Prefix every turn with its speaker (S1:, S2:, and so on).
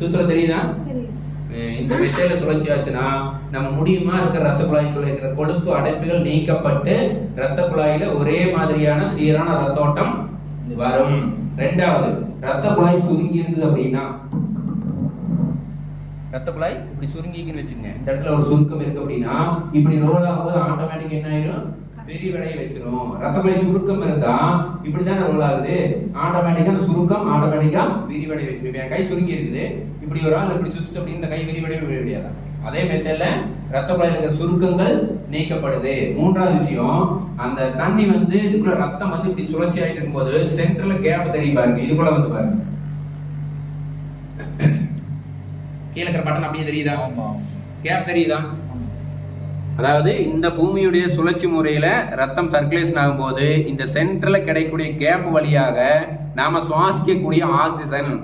S1: சூத்திரம் தெரியுதா? இந்த மெத்தையில சுழற்சி ஆச்சுன்னா நம்ம முடியுமா இருக்கிற ரத்த குழாய்க்குள்ள இருக்கிற கொழுப்பு அடைப்புகள் நீக்கப்பட்டு ரத்த குழாயில ஒரே மாதிரியான சீரான ரத்தோட்டம் வரும். ரெண்டாவது, ரத்த குழாய் சுருங்கி இருக்குது அப்படின்னா, ரத்த குழாய் இப்படி சுருங்கிக்குன்னு வச்சுங்க, இந்த இடத்துல ஒரு சுருக்கம் இருக்கு அப்படின்னா இப்படி ரோல் ஆகும்போது ஆட்டோமேட்டிக் என்ன ஆயிரும்? விரிவடைய வச்சிரும். ரத்த குழாய் சுருக்கம் இருந்தா இப்படித்தானே ரோல் ஆகுது, ஆட்டோமேட்டிக்கா அந்த சுருக்கம் ஆட்டோமேட்டிக்கா விரிவடைய வச்சிருப்பேன். என் கை சுருங்கி இருக்குது, இப்படி ஒரு ஆள் இப்படி சுவிச்சு அப்படின்னு இந்த கை விரிவடையாது. அதே மெத்தட்ல ரத்த குழாயில இருக்கிற சுருக்கங்கள் நீக்கப்படுது. மூன்றாவது விஷயம், அந்த தண்ணி இதுக்குள்ள ரத்தம் இப்படி சுழற்சி ஆயிட்டு இருக்கும்போது சென்டர்ல கேப் தெரியும் பாருங்க, இதுக்குள்ள பாருங்க, கீழே இருக்கிற பட்டன் அப்படியே தெரியுதா? கேப் தெரியுதா? அதாவது இந்த பூமியுடைய சுழற்சி முறையில ரத்தம் சர்க்குலேஷன் ஆகும்போது இந்த சென்டர்ல கிடைக்கக்கூடிய கேப் வழியாக நாம சுவாசிக்கக்கூடிய ஆக்சிஜன்